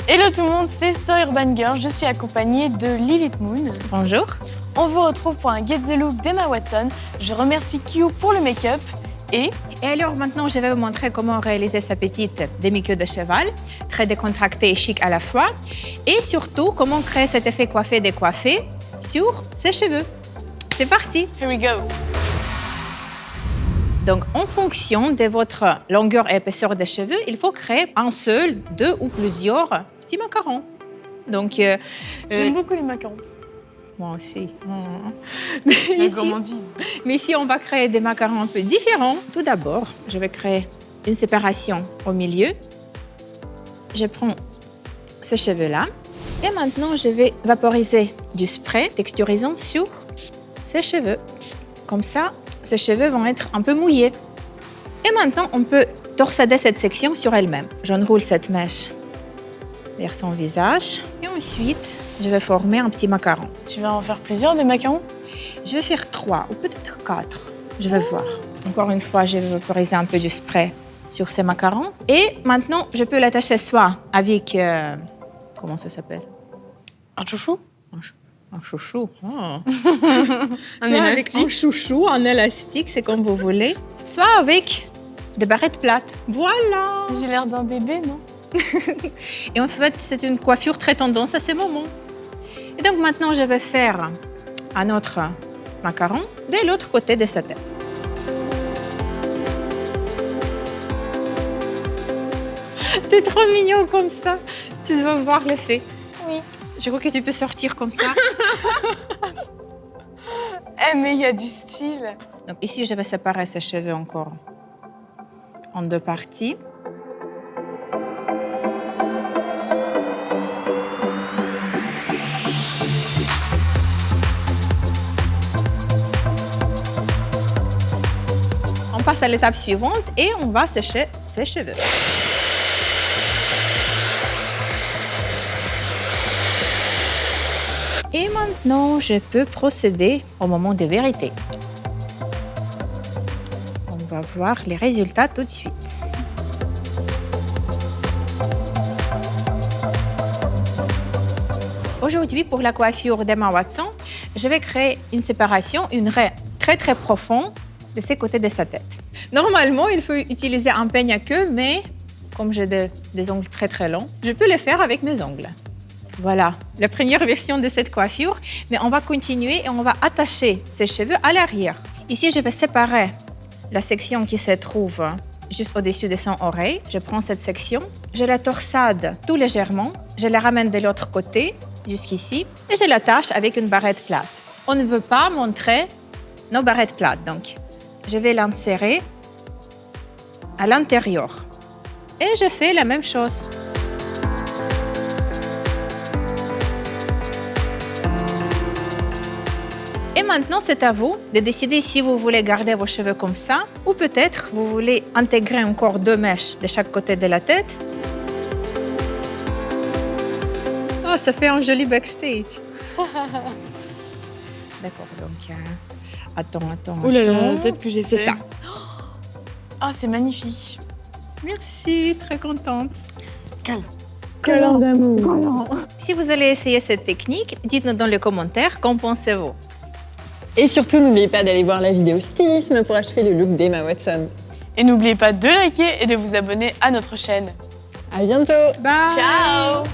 Hello tout le monde, c'est So Urban Girl, je suis accompagnée de Lilith Moon. Bonjour. On vous retrouve pour un Get the Look d'Emma Watson. Je remercie Q pour le make-up et alors maintenant, je vais vous montrer comment réaliser sa petite demi-queue de cheval, très décontractée et chic à la fois, et surtout comment créer cet effet coiffé-décoiffé sur ses cheveux. C'est parti. here we go. Donc, en fonction de votre longueur et épaisseur des cheveux, il faut créer un seul, deux ou plusieurs petits macarons. Donc, J'aime beaucoup les macarons. moi aussi. La Mais ici, on va créer des macarons un peu différents. Tout d'abord, je vais créer une séparation au milieu. Je prends ces cheveux-là. Et maintenant, je vais vaporiser du spray texturisant sur ces cheveux. Comme ça, ces cheveux vont être un peu mouillés. Et maintenant, on peut torsader cette section sur elle-même. J'enroule cette mèche vers son visage. Et ensuite, je vais former un petit macaron. Tu vas en faire plusieurs de macarons? Je vais faire 3 ou peut-être 4. Je vais voir. Encore une fois, je vais vaporiser un peu du spray sur ces macarons. Et maintenant, je peux l'attacher soit avec... comment ça s'appelle? Un chouchou? Un chouchou. Oh. Un Soit avec élastique? un chouchou, un élastique, c'est comme vous voulez. Soit avec des barrettes plates. Voilà. J'ai l'air d'un bébé, non? Et en fait, c'est une coiffure très tendance à ce moment. Et donc maintenant, je vais faire un autre macaron de l'autre côté de sa tête. T'es trop mignon comme ça. Tu vas voir l'effet. Oui. Je crois que tu peux sortir comme ça. Eh, mais il y a du style. Donc ici, je vais séparer ses cheveux encore en 2 parties. On passe à l'étape suivante et on va sécher ses cheveux. Et maintenant, je peux procéder au moment de vérité. On va voir les résultats tout de suite. Aujourd'hui, pour la coiffure d'Emma Watson, je vais créer une séparation, une raie très très profonde de ces côtés de sa tête. Normalement, il faut utiliser un peigne à queue, mais comme j'ai des ongles très très longs, je peux le faire avec mes ongles. Voilà, la première version de cette coiffure, mais on va continuer et on va attacher ses cheveux à l'arrière. Ici, je vais séparer la section qui se trouve juste au-dessus de son oreille. Je prends cette section, je la torsade tout légèrement, je la ramène de l'autre côté, jusqu'ici, et je l'attache avec une barrette plate. On ne veut pas montrer nos barrettes plates, donc je vais l'insérer à l'intérieur. Et je fais la même chose. Et maintenant, c'est à vous de décider si vous voulez garder vos cheveux comme ça ou peut-être vous voulez intégrer encore 2 mèches de chaque côté de la tête. Oh, ça fait un joli backstage. D'accord, donc attends. Ouh là là, peut-être que j'ai fait. C'est ça. Ah, c'est magnifique. Merci, très contente. Câlin d'amour. Si vous allez essayer cette technique, dites-nous dans les commentaires qu'en pensez-vous. Et surtout, n'oubliez pas d'aller voir la vidéo stylisme pour achever le look d'Emma Watson. Et n'oubliez pas de liker et de vous abonner à notre chaîne. À bientôt. Bye. Ciao!